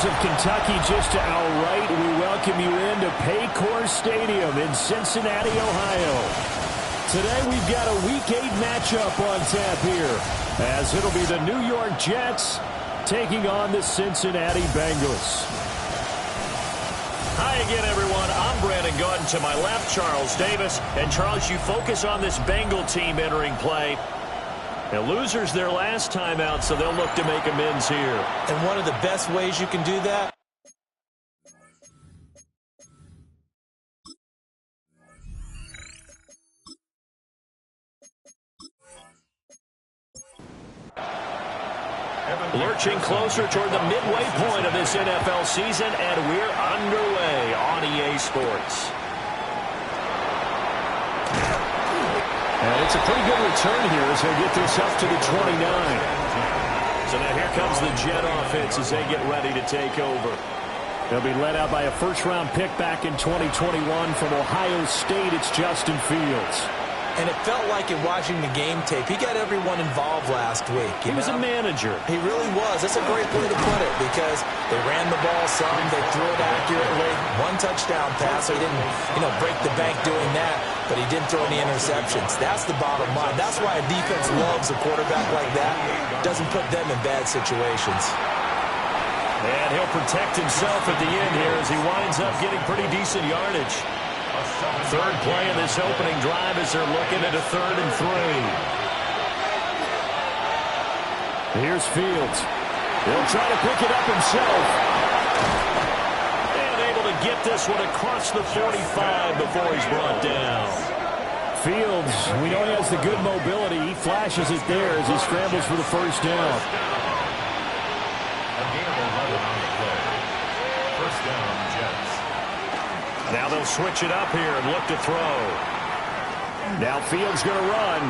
Tigers of Kentucky just to our right. We welcome you into Paycor Stadium in Cincinnati, Ohio. Today we've got a Week 8 matchup on tap here, as it'll be the New York Jets taking on the Cincinnati Bengals. Hi again, everyone. I'm Brandon Gordon. To my left, Charles Davis. And, Charles, you focus on this Bengal team entering play. Now, losers their last time out, so they'll look to make amends here. And one of the best ways you can do that? Lurching closer toward the midway point of this NFL season, and we're underway on EA Sports. And it's a pretty good return here as they get this up to the 29. So now here comes the Jet offense as they get ready to take over. They'll be led out by a first-round pick back in 2021 from Ohio State. It's Justin Fields. And it felt like in watching the game tape, he got everyone involved last week. He was a manager. He really was. That's a great way to put it because they ran the ball some, they threw it accurately. One touchdown pass, so he didn't, break the bank doing that, but he didn't throw any interceptions. That's the bottom line. That's why a defense loves a quarterback like that. Doesn't put them in bad situations. And he'll protect himself at the end here as he winds up getting pretty decent yardage. Third play of this opening drive as they're looking at a 3rd and 3. Here's Fields. He'll try to pick it up himself. And able to get this one across the 45 before he's brought down. Fields, we know he has the good mobility. He flashes it there as he scrambles for the first down. Now they'll switch it up here and look to throw. Now Fields going to run.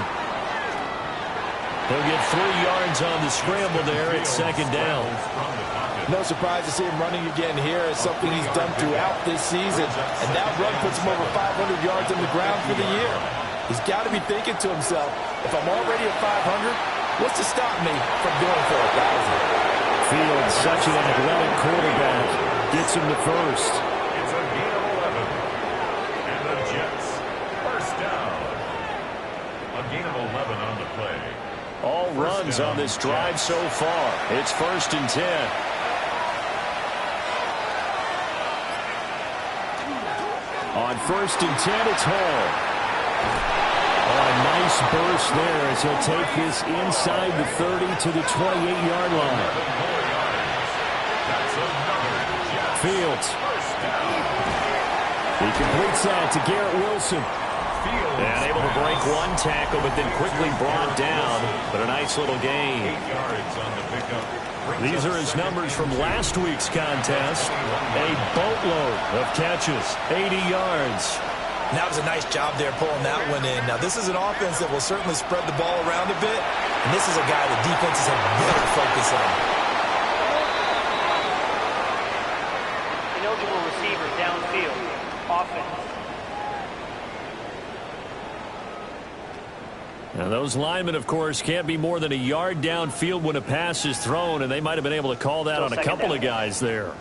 He'll get 3 yards on the scramble there at 2nd down. No surprise to see him running again here. It's something he's done throughout this season. And that run puts him over 500 yards on the ground for the year. He's got to be thinking to himself, if I'm already at 500, what's to stop me from going for 1,000? Fields, such an athletic quarterback, gets him to first. All runs on this drive so far. It's 1st and 10. On 1st and 10, it's Hall. Oh, a nice burst there as he'll take this inside the 30 to the 28-yard line. Fields. He completes that to Garrett Wilson. And able to break one tackle, but then quickly brought down. But a nice little gain. These are his numbers from last week's contest. A boatload of catches, 80 yards. That was a nice job there pulling that one in. Now, this is an offense that will certainly spread the ball around a bit. And this is a guy that defenses have better focus on. Ineligible receiver downfield. Offense. Now, those linemen, of course, can't be more than a yard downfield when a pass is thrown, and they might have been able to call that on a couple of guys there.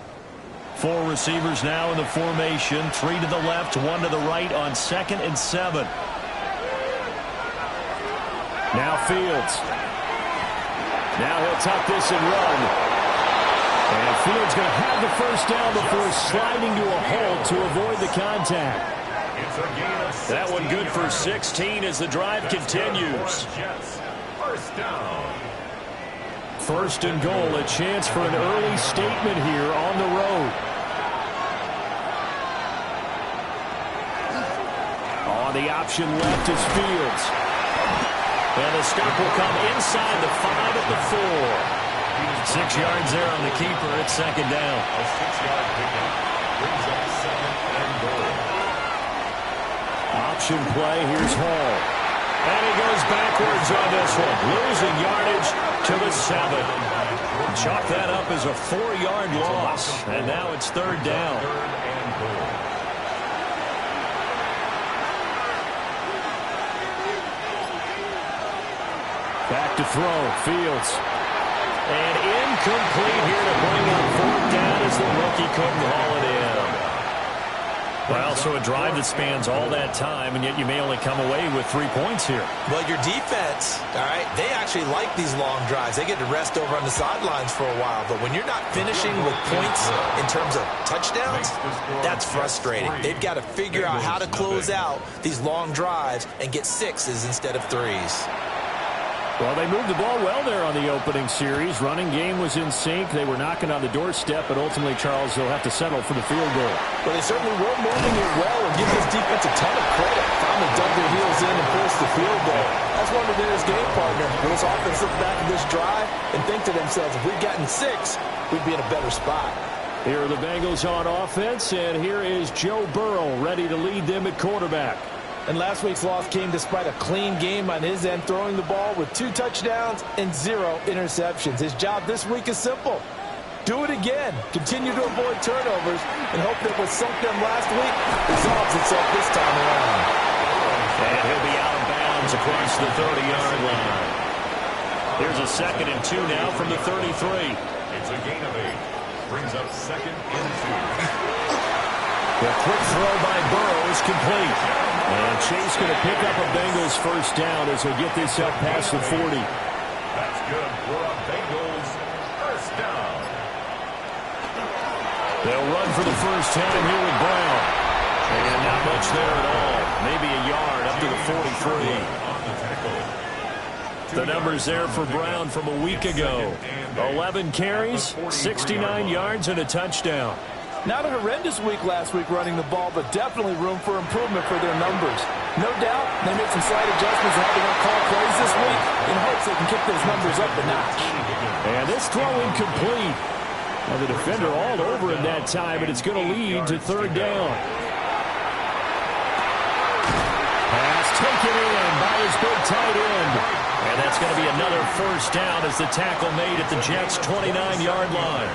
4 receivers now in the formation, 3 to the left, 1 to the right on 2nd and 7. Now Fields. Now he'll tuck this and run. And Fields going to have the first down before sliding to a halt to avoid the contact. That one good for 16 as the drive continues. First and goal, a chance for an early statement here on the road. On the option left is Fields. And the stop will come inside the 5 at the 4. 6 yards there on the keeper at 2nd down. A 6-yard pickup brings up 2nd and goal. Option play, here's Hall. And he goes backwards on this one, losing yardage to the 7. Chalk that up as a 4-yard loss, and now it's 3rd down. Back to throw, Fields. And incomplete here to bring up fourth down as the rookie couldn't haul it in. Well, so a drive that spans all that time, and yet you may only come away with 3 points here. Well, your defense, all right, they actually like these long drives. They get to rest over on the sidelines for a while. But when you're not finishing with points in terms of touchdowns, that's frustrating. They've got to figure out how to close out these long drives and get 6s instead of 3s. Well, they moved the ball well there on the opening series. Running game was in sync. They were knocking on the doorstep, but ultimately, Charles, they'll have to settle for the field goal. Well, they certainly were moving it well, and give this defense a ton of credit. Finally dug their heels in and forced the field goal. That's one of their game partner. When this offense looks back at this drive and think to themselves, if we'd gotten 6, we'd be in a better spot. Here are the Bengals on offense, and here is Joe Burrow ready to lead them at quarterback. And last week's loss came despite a clean game on his end, throwing the ball with 2 touchdowns and 0 interceptions. His job this week is simple. Do it again. Continue to avoid turnovers and hope that what sunk them last week resolves itself this time around. And he'll be out of bounds across the 30-yard line. Here's a 2nd and 2 now from the 33. It's a gain of 8. Brings up 2nd and 2. The quick throw by Burrow is complete. And Chase going to pick up a Bengals first down as they get this up past the 40. That's good for a Bengals first down. They'll run for the first time here with Brown. And not much there at all. Maybe a yard up to the 43. The numbers there for Brown from a week ago. 11 carries, 69 yards, and a touchdown. Not a horrendous week last week running the ball, but definitely room for improvement for their numbers. No doubt they made some slight adjustments and had to call plays this week in hopes they can kick those numbers up a notch. And this throw incomplete. Well, the defender all over him that time, and it's going to lead to 3rd down. Pass taken in by his big tight end. And that's going to be another first down as the tackle made at the Jets' 29-yard line.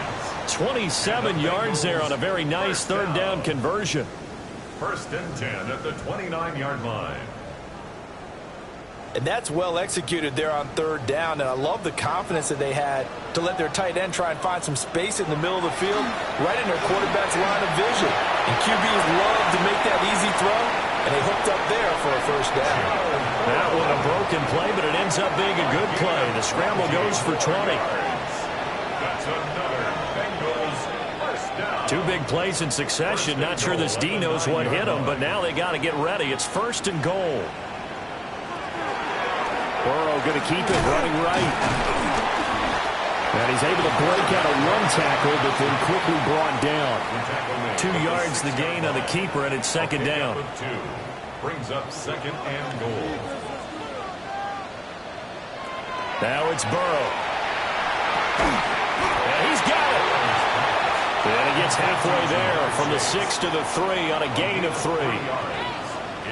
27 yards there on a very nice 3rd down conversion. 1st and 10 at the 29-yard line. And that's well executed there on 3rd down. And I love the confidence that they had to let their tight end try and find some space in the middle of the field, right in their quarterback's line of vision. And QBs love to make that easy throw, and they hooked up there for a first down. That one a broken play, but it ends up being a good play. The scramble goes for 20. That's another Bengals first down. 2 big plays in succession. Not sure this D knows what hit him, but now they got to get ready. It's 1st and goal. Burrow going to keep it running right. And he's able to break out a run tackle, but then quickly brought down. 2 yards the gain on the keeper, and it's 2nd down. Brings up 2nd and goal. Now it's Burrow. And he's got it. And he gets halfway there from the 6 to the 3 on a gain of 3.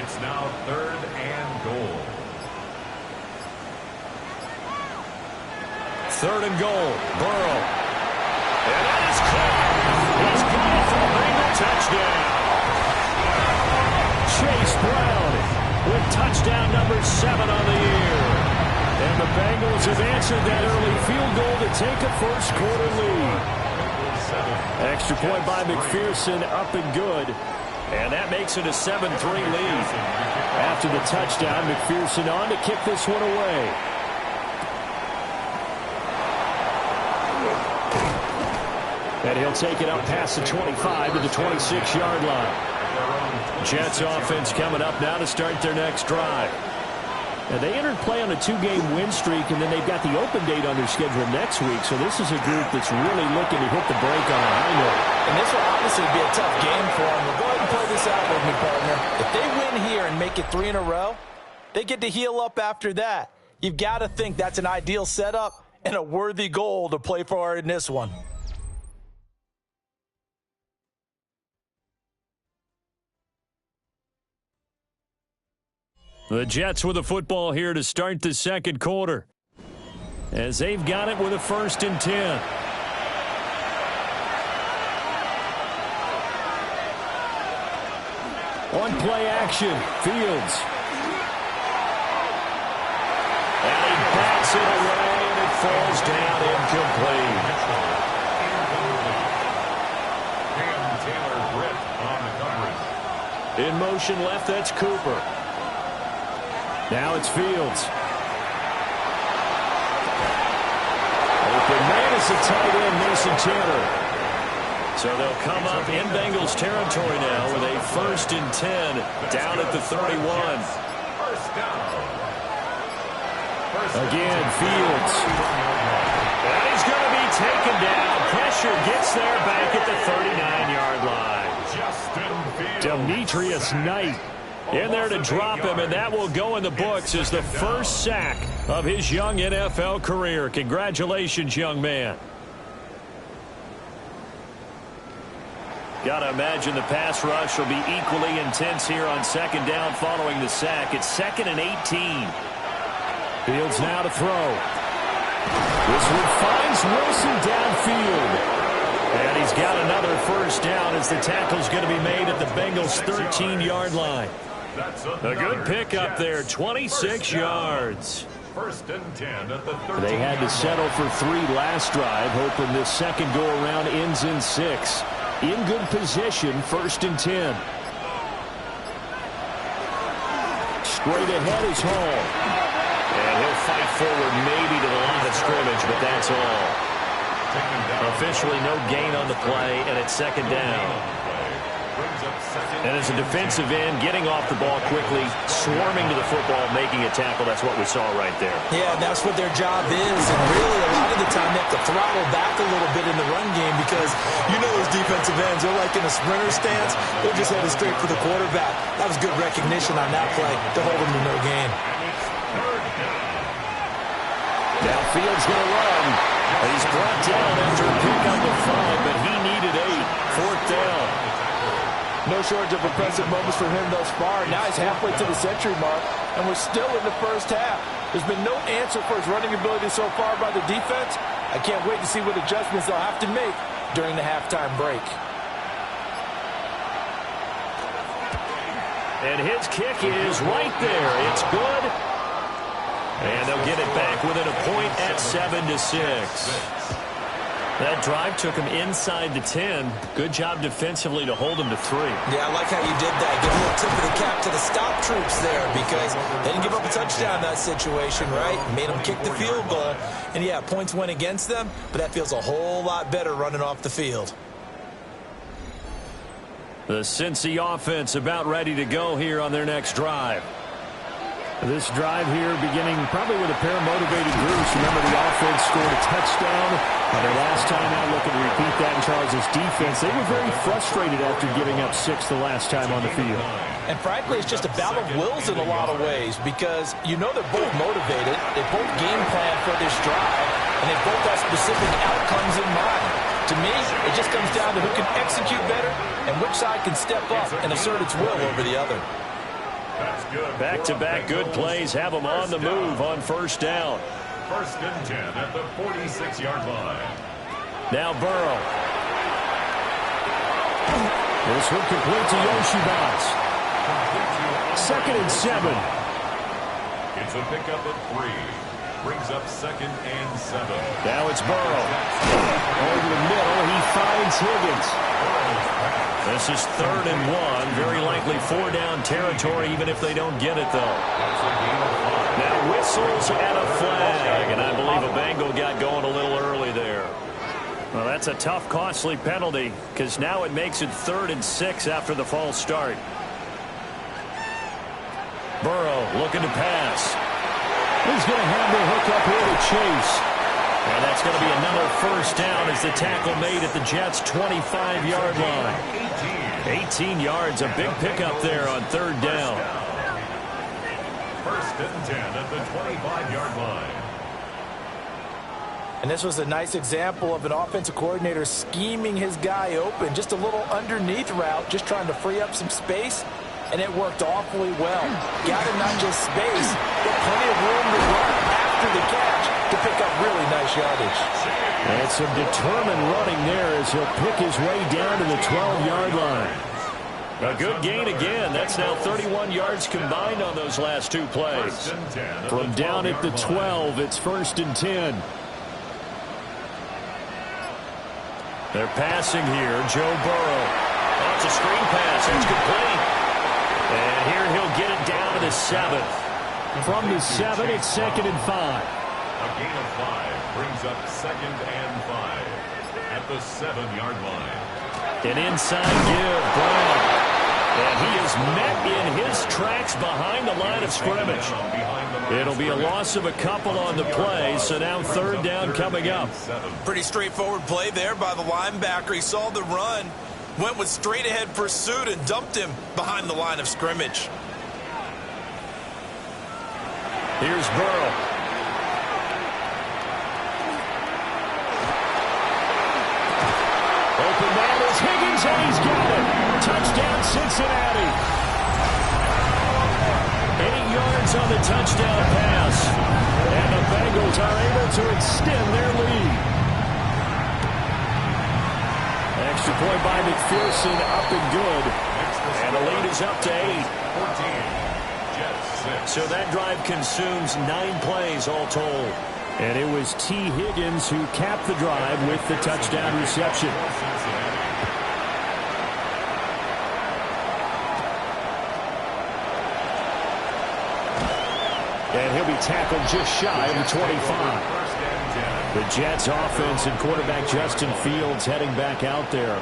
It's now 3rd and goal. 3rd and goal. Burrow. And that is caught. He's got it for a Bengal touchdown. Chase Brown with touchdown number 7 on the year. And the Bengals have answered that early field goal to take a first-quarter lead. Extra point by McPherson, up and good. And that makes it a 7-3 lead. After the touchdown, McPherson on to kick this one away. And he'll take it up past the 25 to the 26-yard line. Jets offense coming up now to start their next drive. Now, they entered play on a 2-game win streak, and then they've got the open date on their schedule next week. So this is a group that's really looking to hit the break on a high note. And this will obviously be a tough game for them. But go ahead and play this out with me, partner. If they win here and make it 3 in a row, they get to heal up after that. You've got to think that's an ideal setup and a worthy goal to play for in this one. The Jets with the football here to start the 2nd quarter, as they've got it with a 1st and 10. On play action, Fields. And he bats it away, and it falls down incomplete. In motion left, that's Cooper. Now it's Fields. Open man is the tight end, Mason Tanner. So they'll come up in Bengals territory now with a 1st and 10 down at the 31. Again, Fields. And he's going to be taken down. Pressure gets there back at the 39-yard line. Demetrius Knight in there to drop him, and that will go in the books as the first sack of his young NFL career. Congratulations, young man. Got to imagine the pass rush will be equally intense here on 2nd down following the sack. It's 2nd and 18. Fields now to throw. This one finds Wilson downfield. And he's got another first down as the tackle's going to be made at the Bengals' 13-yard line. A good pickup there, 26 yards. 1st and 10 at the 13. They had to settle for 3 last drive, hoping this second go-around ends in 6. In good position, 1st and 10. Straight ahead is Hall. And he'll fight forward maybe to the line of scrimmage, but that's all. Officially no gain on the play, and it's 2nd down. And as a defensive end, getting off the ball quickly, swarming to the football, making a tackle, that's what we saw right there. Yeah, that's what their job is. And really, a lot of the time, they have to throttle back a little bit in the run game because you know those defensive ends, they're like in a sprinter stance. They're just headed straight for the quarterback. That was good recognition on that play to hold them to no gain. Now Fields going to run. He's brought down after a pickup of 5, but he needed 8. 4th down. No shortage of impressive moments for him thus far. Now he's halfway to the century mark, and we're still in the first half. There's been no answer for his running ability so far by the defense. I can't wait to see what adjustments they'll have to make during the halftime break. And his kick is right there. It's good. And they'll get it back within a point at 7-6. That drive took him inside the 10. Good job defensively to hold him to 3. Yeah, I like how you did that. Give a little tip of the cap to the stop troops there because they didn't give up a touchdown in that situation, right? Made them kick the field goal. And, yeah, points went against them, but that feels a whole lot better running off the field. The Cincy offense about ready to go here on their next drive. This drive here beginning probably with a pair of motivated groups. Remember, the offense scored a touchdown. Their last time out, looking to repeat that in Charles' defense. They were very frustrated after giving up 6 the last time on the field. And frankly, it's just a battle of wills in a lot of ways because you know they're both motivated. They both game plan for this drive, and they both have specific outcomes in mind. To me, it just comes down to who can execute better and which side can step up and assert its will over the other. Back-to-back good plays have them on the move on 1st down. 1st and 10 at the 46-yard line. Now Burrow. This one complete to Yoshibas. 2nd and 7. It's a pickup of 3. Brings up 2nd and 7. Now it's Burrow. Over the middle, he finds Higgins. This is 3rd and 1. Very likely 4-down territory, even if they don't get it, though. Now whistles and a flag, and I believe a Bengal got going a little early there. Well, that's a tough, costly penalty, because now it makes it 3rd and 6 after the false start. Burrow looking to pass. He's going to have the hook up here to Chase. And that's going to be another first down as the tackle made at the Jets' 25-yard line. 18 yards, a big pickup there on 3rd down. 1st and 10 at the 25-yard line. And this was a nice example of an offensive coordinator scheming his guy open. Just a little underneath route, just trying to free up some space, and it worked awfully well. Got him not just space, but plenty of room to run after the catch to pick up really nice yardage. And some determined running there as he'll pick his way down to the 12-yard line. A good gain again. That's now 31 yards combined on those last 2 plays. From down at the 12, it's 1st and 10. They're passing here. Joe Burrow. Oh, it's a screen pass. It's complete. And here he'll get it down to the 7. From the 7, it's 2nd and 5. A gain of 5 brings up 2nd and 5 at the 7-yard line. An inside give, Brown. And he is met in his tracks behind the line of scrimmage. It'll be a loss of a couple on the play, so now 3rd down coming up. Pretty straightforward play there by the linebacker. He saw the run, went with straight-ahead pursuit, and dumped him behind the line of scrimmage. Here's Burrow. Open man is Higgins, and he's got it. Touchdown, Cincinnati. 8 yards on the touchdown pass. And the Bengals are able to extend their lead. Extra point by McPherson, up and good. And the lead is up to 8. 14. Jets 6. So that drive consumes 9 plays all told. And it was T. Higgins who capped the drive with the touchdown reception. And he'll be tackled just shy of the 25. The Jets offense and quarterback Justin Fields heading back out there.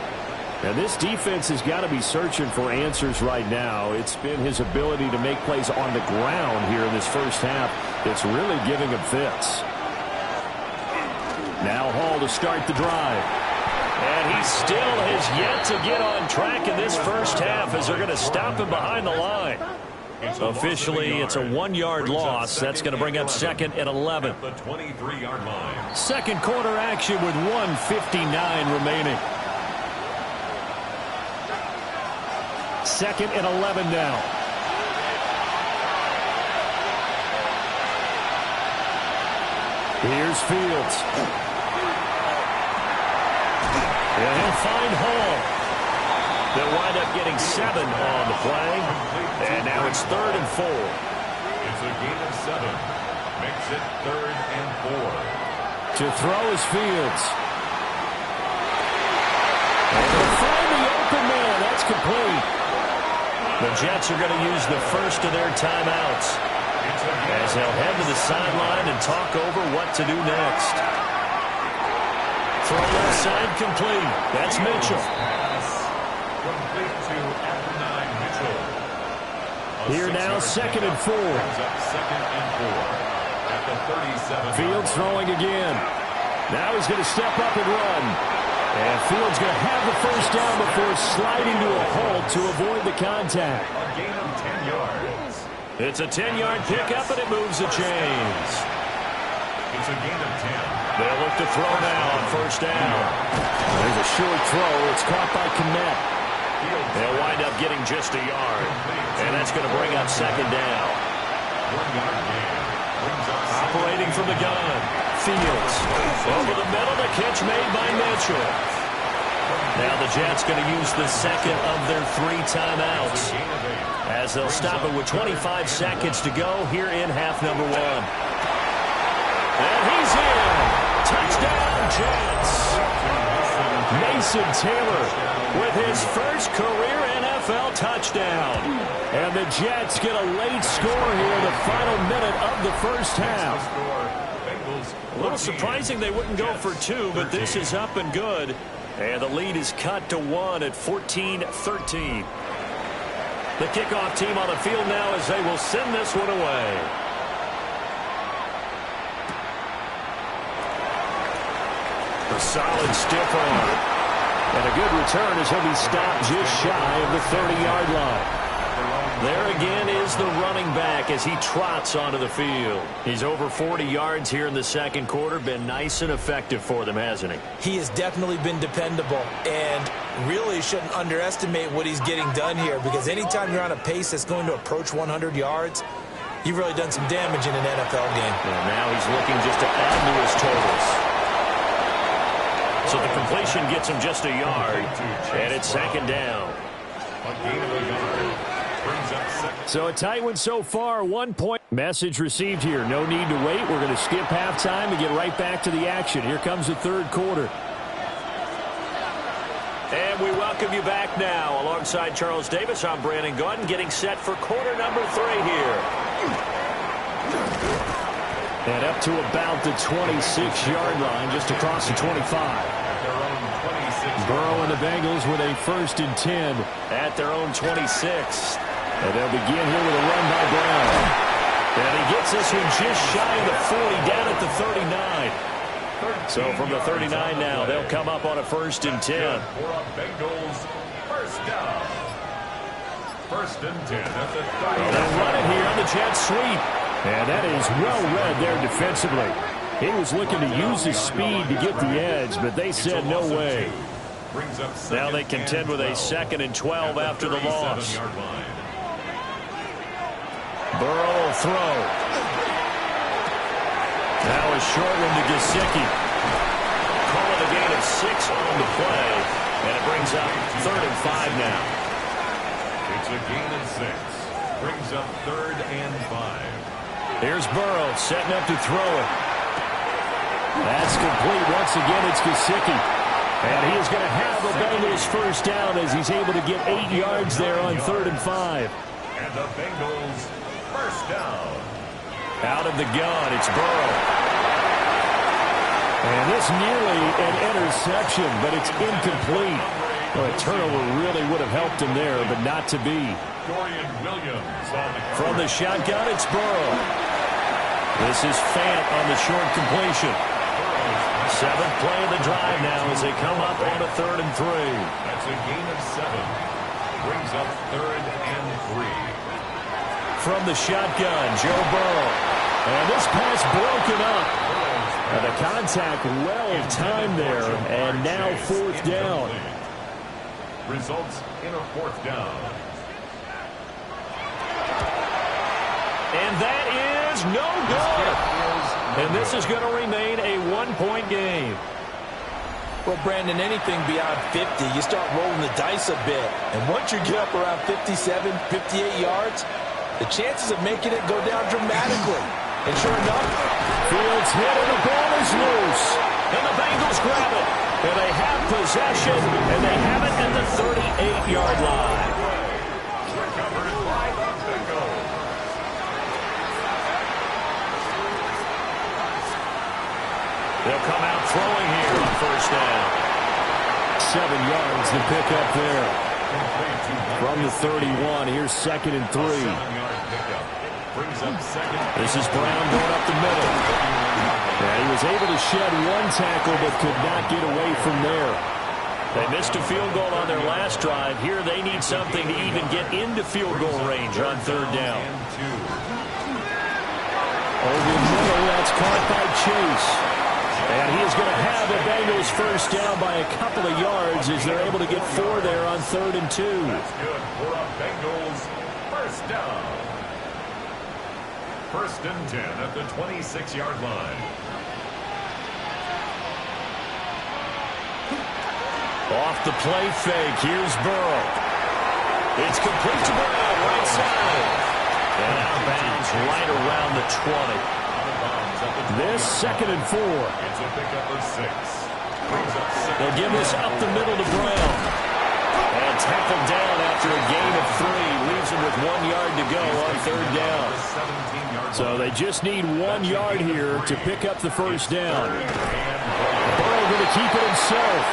And this defense has got to be searching for answers right now. It's been his ability to make plays on the ground here in this first half that's really giving him fits. Now Hall to start the drive. And he still has yet to get on track in this first half as they're going to stop him behind the line. Officially, it's a 1-yard loss. That's going to bring up 2nd and 11. At the 23-yard line. Second quarter action with 1:59 remaining. 2nd and 11 now. Here's Fields. And he'll find Hall. They'll wind up getting 7 on the play. And now it's 3rd and 4. It's a gain of 7. Makes it 3rd and 4. To throw is Fields. And they'll find the open man. That's complete. The Jets are going to use the first of their timeouts as they'll head to the sideline and talk over what to do next. Throw left side complete. That's Mitchell. Complete to Adonai Mitchell. Here now, 2nd and 4. Brings up 2nd and 4 at the 37. Fields throwing again. Now he's going to step up and run. And Fields going to have the first down before sliding to a halt to avoid the contact. A gain of 10 yards. It's a 10-yard pickup, and it moves the chains. It's a gain of 10. They'll look to throw now on first down. There's a short throw. It's caught by Kmet. They'll wind up getting just a yard. And that's going to bring up 2nd down. 1-yard gain. Brings up Operating from the gun. Fields. Over the middle, the catch made by Mitchell. Now the Jets going to use the second of their 3 timeouts as they'll stop it with 25 seconds to go here in half number 1. And he's in. Touchdown, Jets. Mason Taylor With his first career NFL touchdown. And the Jets get a late score here in the final minute of the first half. A little surprising they wouldn't go for 2, but this is up and good. And the lead is cut to 1 at 14-13. The kickoff team on the field now as they will send this one away. A solid stiff arm. And a good return as he'll be stopped just shy of the 30-yard line. There again is the running back as he trots onto the field. He's over 40 yards here in the second quarter. Been nice and effective for them, hasn't he? He has definitely been dependable, and really shouldn't underestimate what he's getting done here, because anytime you're on a pace that's going to approach 100 yards, you've really done some damage in an NFL game. And now he's looking just to add to his totals. So the completion gets him just a yard, and it's second down. So a tight one so far, 1 point. Message received here. No need to wait. We're going to skip halftime and get right back to the action. Here comes the third quarter. And we welcome you back now. Alongside Charles Davis, I'm Brandon Gaudin, getting set for quarter number 3 here. And up to about the 26-yard line, just across the 25. Burrow and the Bengals with a 1st and 10 at their own 26. And they'll begin here with a run by Brown. And he gets this one just shy of the 40, down at the 39. So from the 39 now, they'll come up on a 1st and 10. For a Bengals first down. 1st and 10 at the 30. They'll run it here on the jet sweep. And that is well read there defensively. He was looking to use his speed to get the edge, but they said no way. Now they contend with a 2nd and 12 after the loss. Burrow will throw. Now a short one to Gesicki. Call it a gain of 6 on the play. And it brings up 3rd and 5 now. It's a gain of 6. Brings up 3rd and 5. Here's Burrow setting up to throw it. That's complete. Once again, it's Gesicki. And he is going to have the Bengals first down as he's able to get 8 yards there on 3rd and 5. And the Bengals first down. Out of the gun, it's Burrow. And this nearly an interception, but it's incomplete. Well, a turnover really would have helped him there, but not to be. Dorian Williams on the from the shotgun, it's Burrow. This is Fant on the short completion. 7th play of the drive now as they come up on a 3rd and 3. That's a gain of 7. Brings up 3rd and 3. From the shotgun, Joe Burrow. And this pass broken up. And the contact well timed there. And now 4th down. Results in a 4th down. And that is no good. And this is going to remain a 1-point game. Well, Brandon, anything beyond 50, you start rolling the dice a bit. And once you get up around 57, 58 yards, the chances of making it go down dramatically. And sure enough, Fields hit and the ball is loose. And the Bengals grab it. And they have possession, and they have it at the 38-yard line. Recovered by the Bengals. They'll come out throwing here on 1st down. 7 yards to pick up there. From the 31, here's 2nd and 3. 7-yard pickup. Brings up 2nd. This is Brown going up the middle. Yeah, he was able to shed 1 tackle but could not get away from there. They missed a field goal on their last drive. Here they need something to even get into field goal range on 3rd down. Over the middle, that's caught by Chase. And he is going to have the Bengals first down by a couple of yards as they're able to get 4 there on 3rd and 2. That's good for a Bengals first down. 1st and 10 at the 26-yard line. Off the play fake, here's Burrow. It's complete to Brown, right side. And out of bounds right around the 20. Out of bounds at the 20. This 2nd and 4. It's a pickup of 6. Brings up 6. They'll give this up the middle to Brown. And tackled down after a gain of 3. Leaves him with 1 yard to go on 3rd down. So they just need 1 yard here to pick up the first down. Burrow going to keep it himself.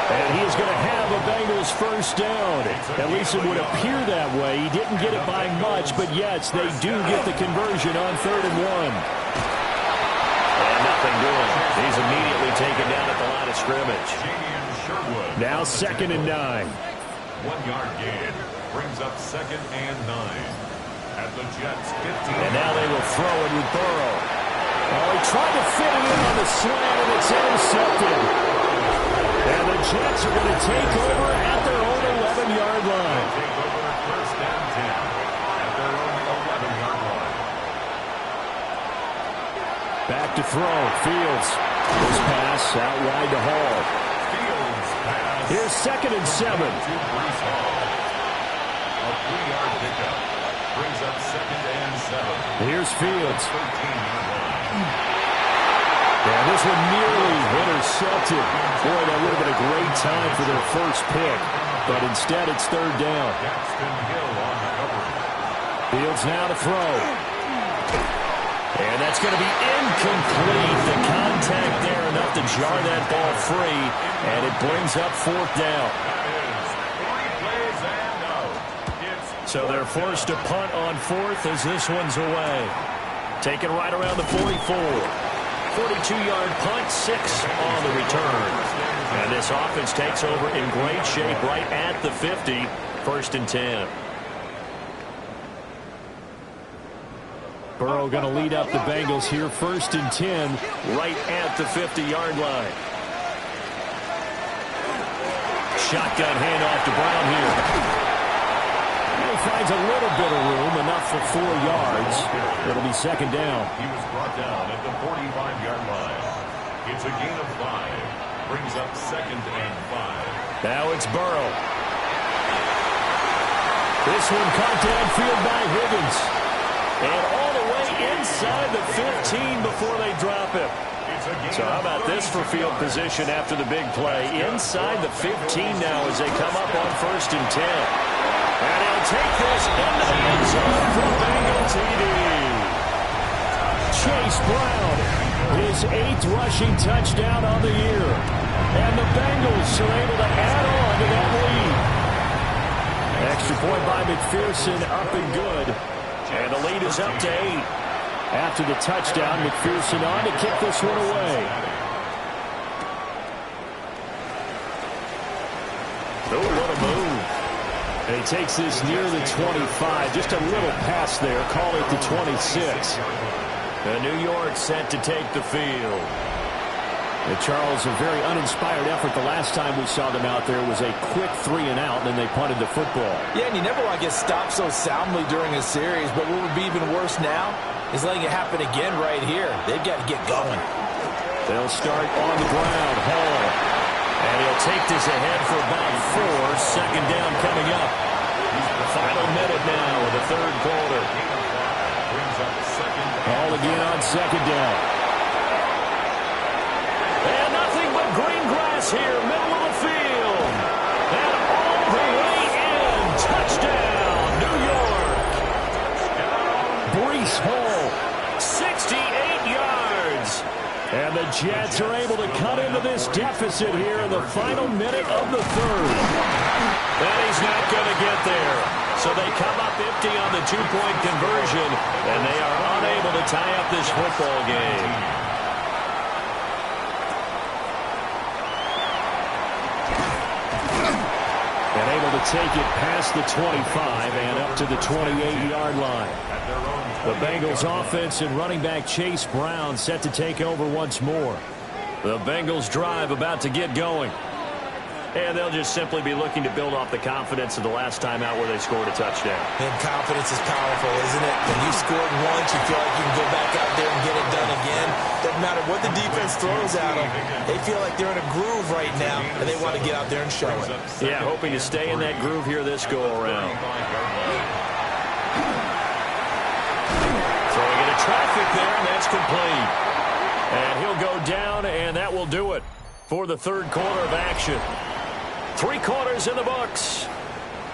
And he is going to have a Bengals first down. At least it would appear that way. He didn't get it by much, but yes, they do get the conversion on 3rd and 1. And nothing doing. He's immediately taken down at the line of scrimmage. Now 2nd and 9. 1 yard gain. Brings up 2nd and 9. At the Jets 15. And now they will throw it with Burrow. Oh, he tried to fit it in on the slant, and it's intercepted. And the Jets are going to take over at their own 11-yard line. Take over 1st and 10 at their own 11-yard line. Back to throw. Fields. This pass out wide to Hall. Fields pass. Here's 2nd and 7. To Brees Hall. A 3-yard pickup. Brings up 2nd and 7. Here's Fields. 13-yard line. And this one nearly intercepted. Boy, that would have been a great time for their first pick. But instead, it's third down. Fields now to throw. And that's going to be incomplete. The contact there enough to jar that ball free. And it brings up fourth down. So they're forced to punt on fourth as this one's away. Taken right around the 44. 42-yard punt, 6 on the return. And this offense takes over in great shape right at the 50, first and 10. Burrow going to lead up the Bengals here, first and 10, right at the 50-yard line. Shotgun handoff to Brown here. He finds a little bit of room, enough for 4 yards. It'll be second down. He was brought down at the 45-yard line. It's a gain of 5. Brings up second and 5. Now it's Burrow. This one caught downfield by Higgins. And all the way inside the 15 before they drop him. So how about this for field position after the big play? Inside the 15 now as they come up on first and 10. And he'll take this into the end zone for a Bengal TD. Chase Brown, his 8th rushing touchdown on the year. And the Bengals are able to add on to that lead. Extra point by McPherson, up and good. And the lead is up to 8. After the touchdown, McPherson on to kick this one away. Oh, what a move. And he takes this near the 25. Just a little pass there. Call it the 26. And New York set to take the field. And Charles, a very uninspired effort. The last time we saw them out there was a quick 3 and out, and then they punted the football. Yeah, and you never want to get stopped so soundly during a series. But what would be even worse now is letting it happen again right here. They've got to get going. They'll start on the ground. Hall. And he'll take this ahead for about 4. Second down coming up. Final minute now of the third quarter. Hall again on second down. And nothing but green grass here, middle of the field. And all the way in. Touchdown, New York. Breece Hall, 68 yards. And the Jets are able to cut into this deficit here in the final minute of the third. And he's not going to get there. So they come up empty on the 2-point conversion, and they are unable to tie up this football game. And able to take it past the 25 and up to the 28-yard line. The Bengals offense and running back Chase Brown set to take over once more. The Bengals drive about to get going. And they'll just simply be looking to build off the confidence of the last time out where they scored a touchdown. And confidence is powerful, isn't it? When you scored once, you feel like you can go back out there and get it done again. Doesn't matter what the defense throws at them. They feel like they're in a groove right now, and they want to get out there and show it. Yeah, hoping to stay in that groove here this go-around. Throwing into traffic there, and that's complete. And he'll go down, and that will do it for the third quarter of action. 3 quarters in the books.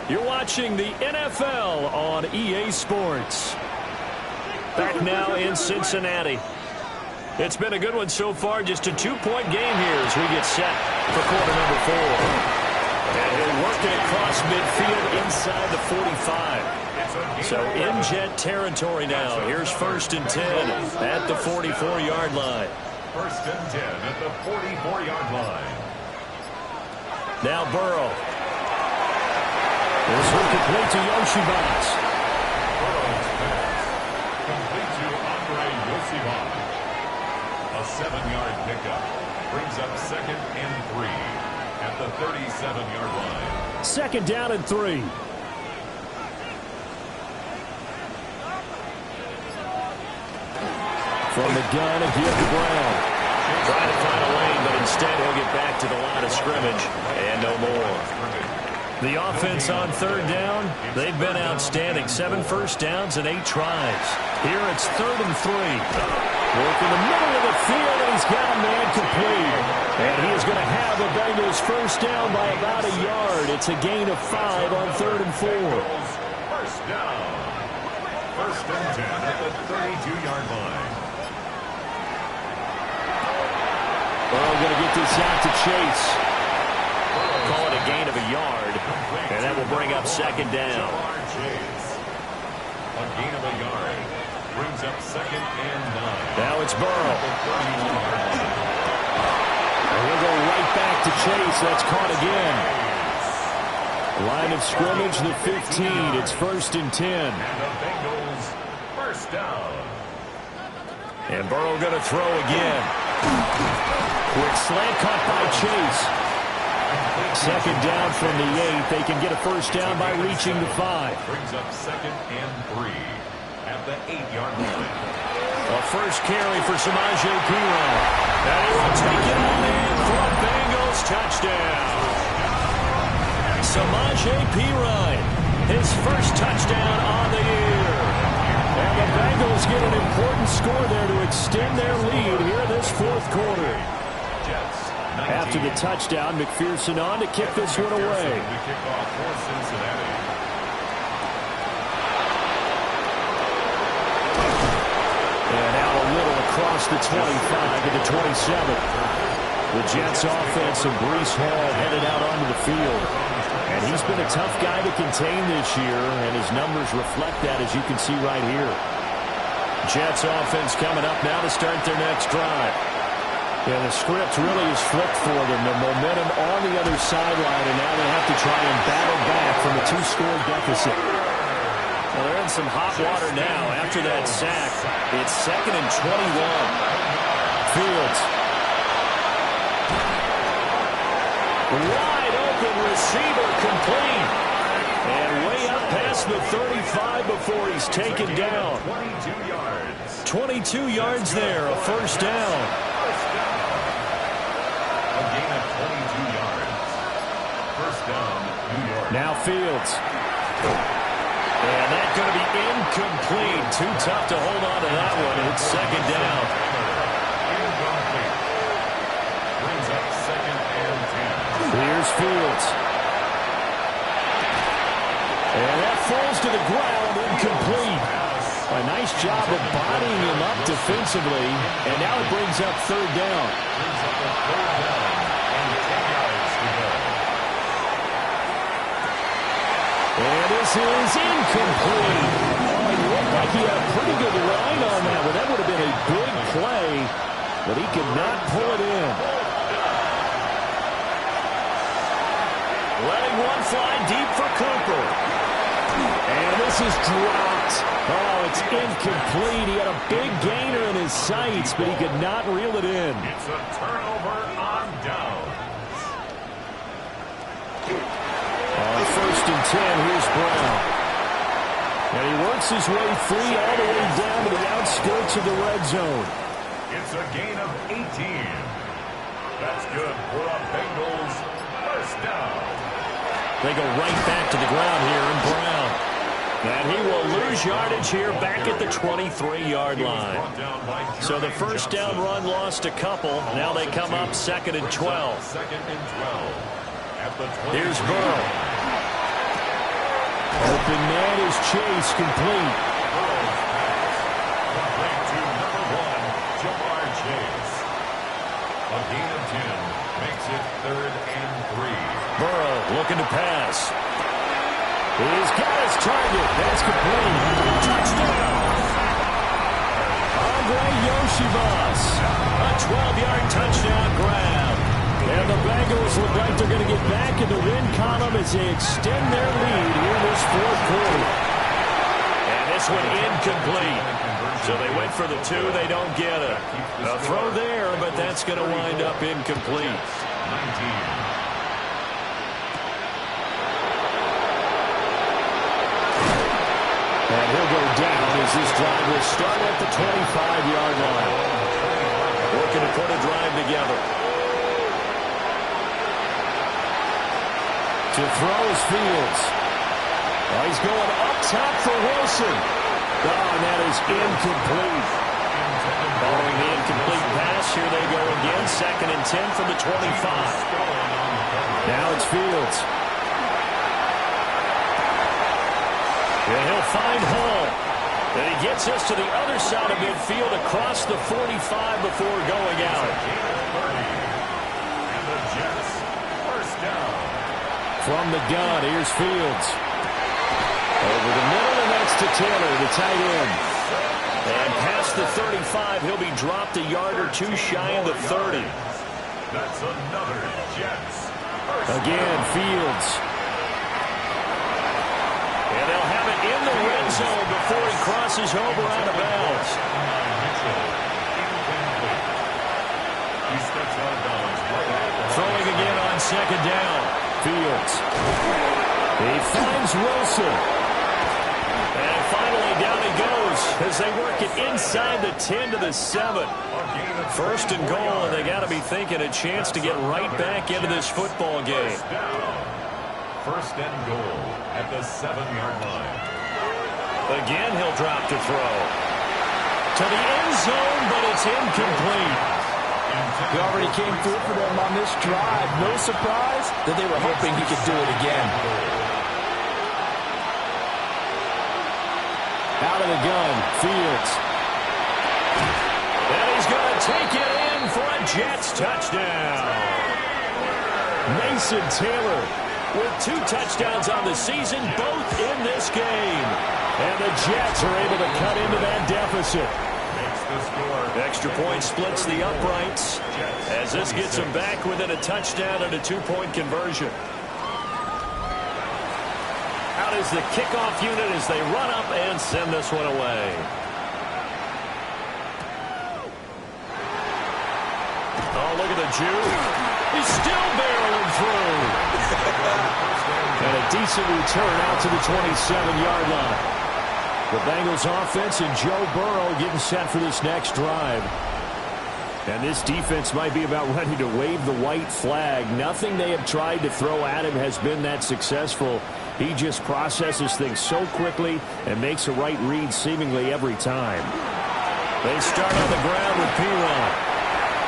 You're watching the NFL on EA Sports. Back now in Cincinnati. It's been a good one so far. Just a 2-point game here as we get set for quarter number 4. And he'll work it across midfield inside the 45. So in Jet territory now. Here's first and 10 at the 44-yard line. First and 10 at the 44-yard line. Now Burrow. This one complete to Yoshibas. Burrow's pass. Complete to Andre Yoshibas. A 7-yard pickup. Brings up second and 3 at the 37-yard line. Second down and 3. From the gun, a give to Brown. Trying to find a lane, but instead he'll get back to the line of scrimmage and no more. The offense on third down, they've been outstanding. 7 first downs and 8 tries. Here it's 3rd and 3. Working the middle of the field, and he's got a man complete. And he is going to have the Bengals first down by about a yard. It's a gain of 5 on 3rd and 4. First down. First and 10 at the 32-yard line. Burrow going to get this out to Chase. Call it a gain of a yard, and that will bring up second down. A gain of a yard brings up second and 9. Now it's Burrow. And he'll go right back to Chase. That's caught again. Line of scrimmage, the 15. It's 1st and 10. And the Bengals first down. And Burrow going to throw again. Quick slant caught by Chase. Second down from the 8. They can get a first down by reaching the 5. Brings up second and 3 at the 8-yard line. A first carry for Samaje Perine. And he will take it on in for a Bengals touchdown. Samaje Perine, his first touchdown on the year. And the Bengals get an important score there to extend their lead here this 4th quarter. Jets, 19. After the touchdown, McPherson on to kick this one away. The kickoff for Cincinnati. And out a little across the 25 to the 27. The Jets offense and Breece Hall headed out onto the field. And he's been a tough guy to contain this year, and his numbers reflect that, as you can see right here. Jets offense coming up now to start their next drive. Yeah, the script really is flipped for them. The momentum on the other sideline, and now they have to try and battle back from a 2-score deficit. Well, they're in some hot water now after that sack. It's 2nd and 21. Fields. Wide open receiver complete. And way up past the 35 before he's taken down. 22 yards. 22 yards there, a first down. A gain of 22 yards. First down, New York. Now Fields. And that's going to be incomplete. Too tough to hold on to that one. It's second down. Incomplete. Brings up second and 10. Here's Fields. And that falls to the ground, incomplete. A nice job of bodying him up defensively. And now it brings up 3rd down. Brings up a 3rd down and 10 yards to go. And this is incomplete. Oh, it looked like he had a pretty good line on that one. That would have been a big play, but he could not pull it in. Letting one fly deep for Cooper. And this is dropped. Oh, it's incomplete. He had a big gainer in his sights, but he could not reel it in. It's a turnover on downs. On 1st and 10, here's Brown. And he works his way free all the way down to the outskirts of the red zone. It's a gain of 18. That's good for a Bengals first down. They go right back to the ground here in Brown. And he will lose yardage here back at the 23-yard line. So the first down run lost a couple. Now they come up 2nd and 12. Second and 12. Here's Burrow. Open man is Chase, complete. Complete to number 1, Jamar Chase. A gain of 10 makes it 3rd and 3. Burrow looking to pass. He's got his target. That's complete. Touchdown! Andre Yoshibas. A 12-yard touchdown grab. And the Bengals look like they're going to get back in the win column as they extend their lead here this 4th quarter. And this one incomplete. So they went for the 2. They don't get it. A throw there, but that's going to wind up incomplete. 19. And he'll go down as this drive will start at the 25-yard line. Looking to put a drive together. To throw is Fields. Oh, he's going up top for Wilson. Oh, and that is incomplete. Oh, he 10 from the 25. Now it's Fields. And he'll find Hall. And he gets us to the other side of midfield across the 45 before going out. And the Jets, first down. From the gun, here's Fields. Over the middle, and that's to Taylor, the tight end. And past the 35, he'll be dropped a yard or two shy of the 30. That's another Jets. Again, Fields. And they'll have it in the red zone before he crosses over out of bounds. Throwing again on second down. Fields. He finds Wilson. And finally down he goes as they work it inside the 10 to the 7. First and goal, and they got to be thinking a chance to get right back into this football game. First and goal at the 7-yard line. Again, he'll drop to throw. To the end zone, but it's incomplete. He already came through for them on this drive. No surprise that they were hoping he could do it again. Out of the gun, Fields. And he's going to take it in for a Jets touchdown. Mason Taylor with 2 touchdowns on the season, both in this game. And the Jets are able to cut into that deficit. Makes the score. Extra point splits the uprights as this gets them back within a touchdown and a 2-point conversion. Out is the kickoff unit as they run up and send this one away. Oh, look at the Jew. He's still barreling through. And a decent return out to the 27-yard line. The Bengals offense and Joe Burrow getting set for this next drive. And this defense might be about ready to wave the white flag. Nothing they have tried to throw at him has been that successful. He just processes things so quickly and makes a right read seemingly every time. They start on the ground with P-Ron.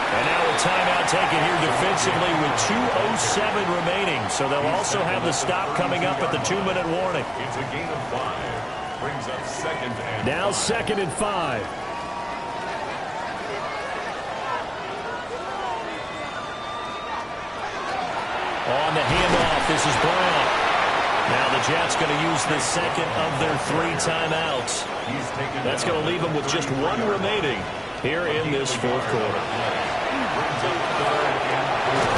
And now a timeout taken here defensively with 2:07 remaining. So they'll also have the stop coming up at the 2-minute warning. It's a gain of 5. Brings up second and now 2nd and 5. On the handoff, this is Brown. Now the Jets going to use the second of their 3 timeouts. That's going to leave them with just 1 remaining here in this 4th quarter.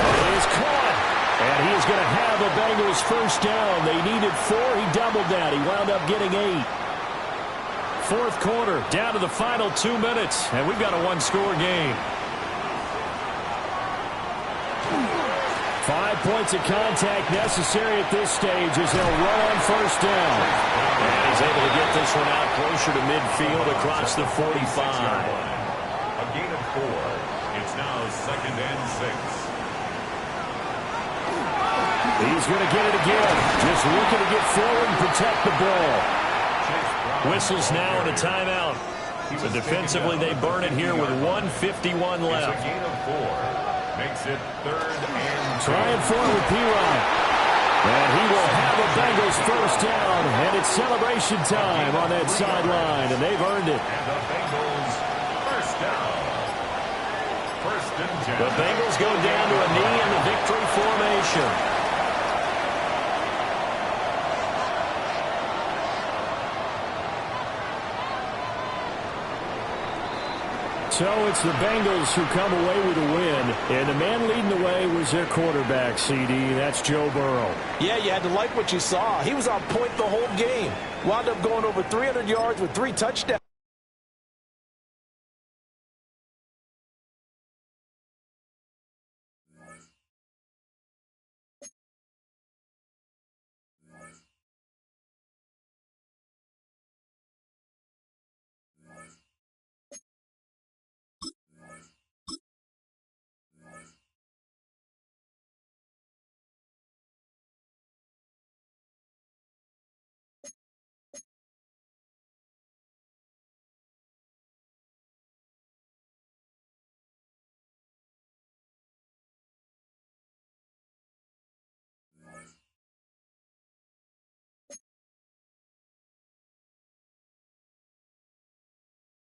It is caught. And he is going to have the Bengals first down. They needed 4. He doubled that. He wound up getting 8. 4th quarter, down to the final 2 minutes. And we've got a 1-score game. 5 points of contact necessary at this stage as they'll run on first down. And he's able to get this one out closer to midfield across the 45. A gain of 4. It's now 2nd and 6. He's going to get it again. Just looking to get forward and protect the ball. Whistles now and a timeout. So defensively they burn it here with 1:51 left. It's a gain of 4. Makes it 3rd and 2. Trying forward with P-Ron. And he will have a Bengals first down. And it's celebration time on that sideline. And they've earned it. And the Bengals first down. First and 10. The Bengals go down to a knee in the victory formation. So it's the Bengals who come away with a win. And the man leading the way was their quarterback, CD. That's Joe Burrow. Yeah, you had to like what you saw. He was on point the whole game. Wound up going over 300 yards with 3 touchdowns.